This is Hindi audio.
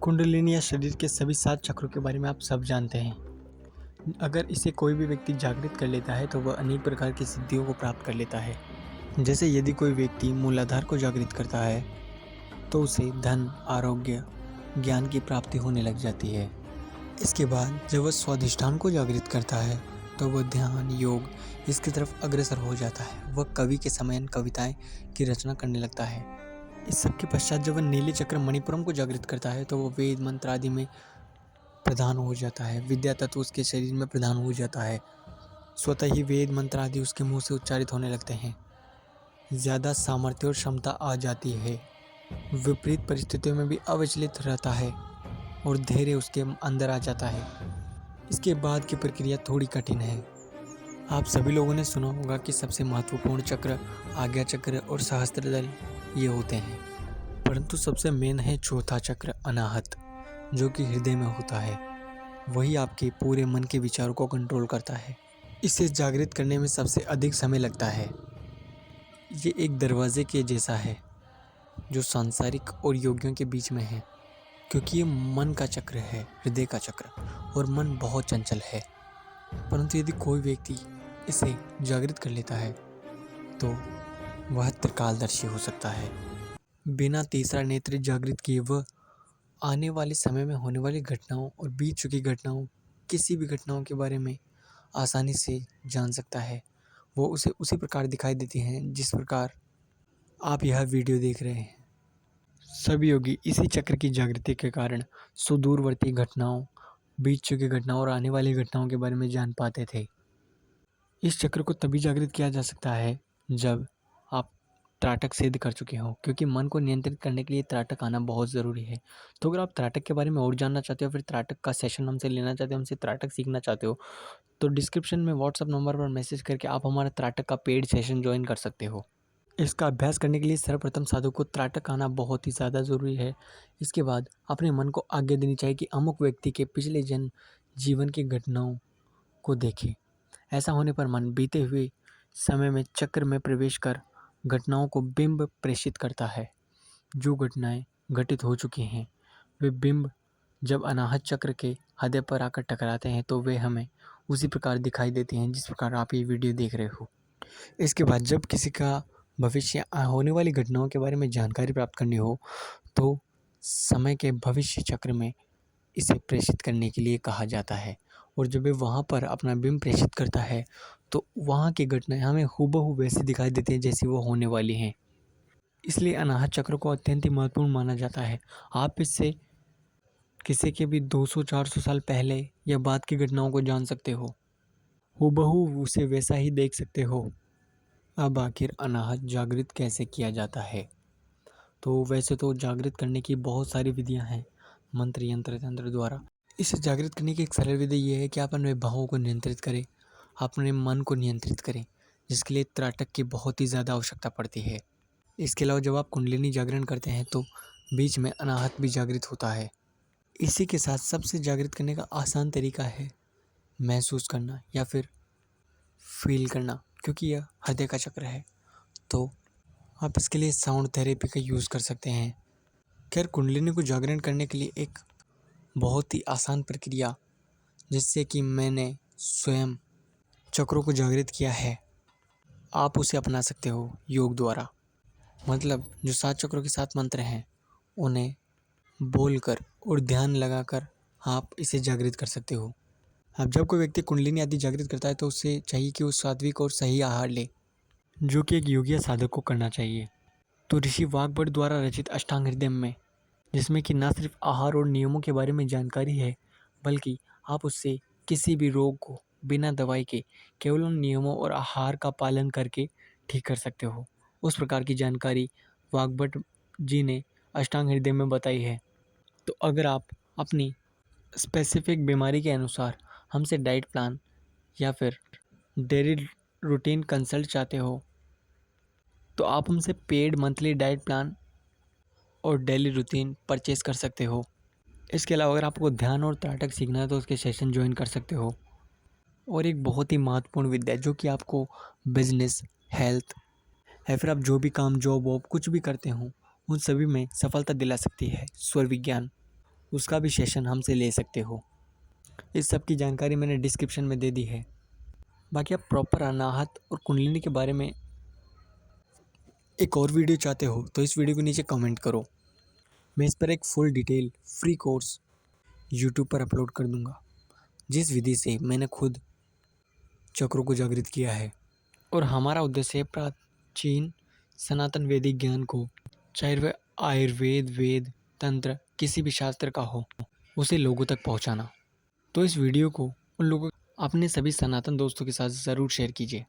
कुंडलिनी या शरीर के सभी 7 चक्रों के बारे में आप सब जानते हैं। अगर इसे कोई भी व्यक्ति जागृत कर लेता है तो वह अनेक प्रकार की सिद्धियों को प्राप्त कर लेता है। जैसे यदि कोई व्यक्ति मूलाधार को जागृत करता है तो उसे धन, आरोग्य, ज्ञान की प्राप्ति होने लग जाती है। इसके बाद जब वह स्वाधिष्ठान को जागृत करता है तो वह ध्यान, योग इसकी तरफ अग्रसर हो जाता है। वह कवि के समान कविताएं की रचना करने लगता है। इस सब के पश्चात जब वह नीली चक्र मणिपुरम को जागृत करता है तो वह वेद मंत्र आदि में प्रधान हो जाता है। विद्या तत्व उसके शरीर में प्रधान हो जाता है। स्वतः ही वेद मंत्र आदि उसके मुंह से उच्चारित होने लगते हैं। ज़्यादा सामर्थ्य और क्षमता आ जाती है। विपरीत परिस्थितियों में भी अविचलित रहता है और धैर्य उसके अंदर आ जाता है। इसके बाद की प्रक्रिया थोड़ी कठिन है। आप सभी लोगों ने सुना होगा कि सबसे महत्वपूर्ण चक्र आज्ञा चक्र और सहस्त्रदल ये होते हैं, परंतु सबसे मेन है चौथा चक्र अनाहत, जो कि हृदय में होता है। वही आपके पूरे मन के विचारों को कंट्रोल करता है। इसे जागृत करने में सबसे अधिक समय लगता है। ये एक दरवाजे के जैसा है जो सांसारिक और योगियों के बीच में है, क्योंकि ये मन का चक्र है, हृदय का चक्र, और मन बहुत चंचल है। परंतु यदि कोई व्यक्ति इसे जागृत कर लेता है तो वह त्रिकालदर्शी हो सकता है। बिना तीसरा नेत्र जागृत किए वह आने वाले समय में होने वाली घटनाओं और बीत चुकी घटनाओं, किसी भी घटनाओं के बारे में आसानी से जान सकता है। वो उसे उसी प्रकार दिखाई देती हैं जिस प्रकार आप यह वीडियो देख रहे हैं। सभी योगी इसी चक्र की जागृति के कारण सुदूरवर्ती घटनाओं, बीत चुकी घटनाओं और आने वाली घटनाओं के बारे में जान पाते थे। इस चक्र को तभी जागृत किया जा सकता है जब आप त्राटक सिद्ध कर चुके हो, क्योंकि मन को नियंत्रित करने के लिए त्राटक आना बहुत ज़रूरी है। तो अगर आप त्राटक के बारे में और जानना चाहते हो, फिर त्राटक का सेशन हमसे लेना चाहते हो, हमसे त्राटक सीखना चाहते हो, तो डिस्क्रिप्शन में व्हाट्सअप नंबर पर मैसेज करके आप हमारा त्राटक का पेड सेशन ज्वाइन कर सकते हो। इसका अभ्यास करने के लिए सर्वप्रथम साधु को त्राटक आना बहुत ही ज़्यादा ज़रूरी है। इसके बाद अपने मन को आज्ञा देनी चाहिए कि अमुक व्यक्ति के पिछले जन्म जीवन की घटनाओं को देखे। ऐसा होने पर मन बीते हुए समय में चक्र में प्रवेश कर घटनाओं को बिंब प्रेषित करता है। जो घटनाएं घटित हो चुकी हैं वे बिंब जब अनाहत चक्र के हृदय पर आकर टकराते हैं तो वे हमें उसी प्रकार दिखाई देती हैं जिस प्रकार आप ये वीडियो देख रहे हो। इसके बाद जब किसी का भविष्य होने वाली घटनाओं के बारे में जानकारी प्राप्त करनी हो तो समय के भविष्य चक्र में इसे प्रेषित करने के लिए कहा जाता है। और जब वे वहाँ पर अपना बिंब प्रेषित करता है तो वहाँ की घटनाएं हमें हूबहू वैसी दिखाई देती हैं जैसी वो होने वाली हैं। इसलिए अनाहत चक्र को अत्यंत ही महत्वपूर्ण माना जाता है। आप इससे किसी के भी 200-400 साल पहले या बाद की घटनाओं को जान सकते हो, हूबहू उसे वैसा ही देख सकते हो। अब आखिर अनाहत जागृत कैसे किया जाता है? तो वैसे तो जागृत करने की बहुत सारी विधियां हैं, मंत्र, यंत्र, तंत्र द्वारा। इसे जागृत करने की एक सरल विधि ये है कि आप अपने भावों को नियंत्रित करें, अपने मन को नियंत्रित करें, जिसके लिए त्राटक की बहुत ही ज़्यादा आवश्यकता पड़ती है। इसके अलावा जब आप कुंडलिनी जागरण करते हैं तो बीच में अनाहत भी जागृत होता है। इसी के साथ सबसे जागृत करने का आसान तरीका है महसूस करना या फिर फील करना, क्योंकि यह हृदय का चक्र है। तो आप इसके लिए साउंड थेरेपी का यूज़ कर सकते हैं। खैर, कुंडलिनी को जागरण करने के लिए एक बहुत ही आसान प्रक्रिया, जिससे कि मैंने स्वयं चक्रों को जागृत किया है, आप उसे अपना सकते हो योग द्वारा। मतलब जो 7 चक्रों के 7 मंत्र हैं उन्हें बोलकर और ध्यान लगाकर आप इसे जागृत कर सकते हो। अब जब कोई व्यक्ति कुंडलिनी आदि जागृत करता है तो उसे चाहिए कि वो सात्विक और सही आहार ले, जो कि एक योगी या साधक को करना चाहिए। तो ऋषि वाग्भट द्वारा रचित अष्टांग हृदय में, जिसमें कि न सिर्फ आहार और नियमों के बारे में जानकारी है, बल्कि आप उससे किसी भी रोग को बिना दवाई के केवल उन नियमों और आहार का पालन करके ठीक कर सकते हो, उस प्रकार की जानकारी वाग्भट जी ने अष्टांग हृदय में बताई है। तो अगर आप अपनी स्पेसिफिक बीमारी के अनुसार हमसे डाइट प्लान या फिर डेली रूटीन कंसल्ट चाहते हो तो आप हमसे पेड मंथली डाइट प्लान और डेली रूटीन परचेज कर सकते हो। इसके अलावा अगर आपको ध्यान और त्राटक सीखना है तो उसके सेशन ज्वाइन कर सकते हो। और एक बहुत ही महत्वपूर्ण विद्या जो कि आपको बिजनेस, हेल्थ या फिर आप जो भी काम, जॉब वॉब कुछ भी करते हो उन सभी में सफलता दिला सकती है, स्वर विज्ञान। उसका भी सेशन हमसे ले सकते हो। इस सब की जानकारी मैंने डिस्क्रिप्शन में दे दी है। बाकी आप प्रॉपर अनाहत और कुंडलिनी के बारे में एक और वीडियो चाहते हो तो इस वीडियो के नीचे कमेंट करो। मैं इस पर एक full detail free course YouTube पर अपलोड कर दूंगा, जिस विधि से मैंने खुद चक्रों को जागृत किया है। और हमारा उद्देश्य है प्राचीन सनातन वैदिक ज्ञान को, चाहे वह आयुर्वेद, वेद, तंत्र, किसी भी शास्त्र का हो, उसे लोगों तक पहुंचाना। तो इस वीडियो को उन लोगों अपने सभी सनातन दोस्तों के साथ ज़रूर शेयर कीजिए।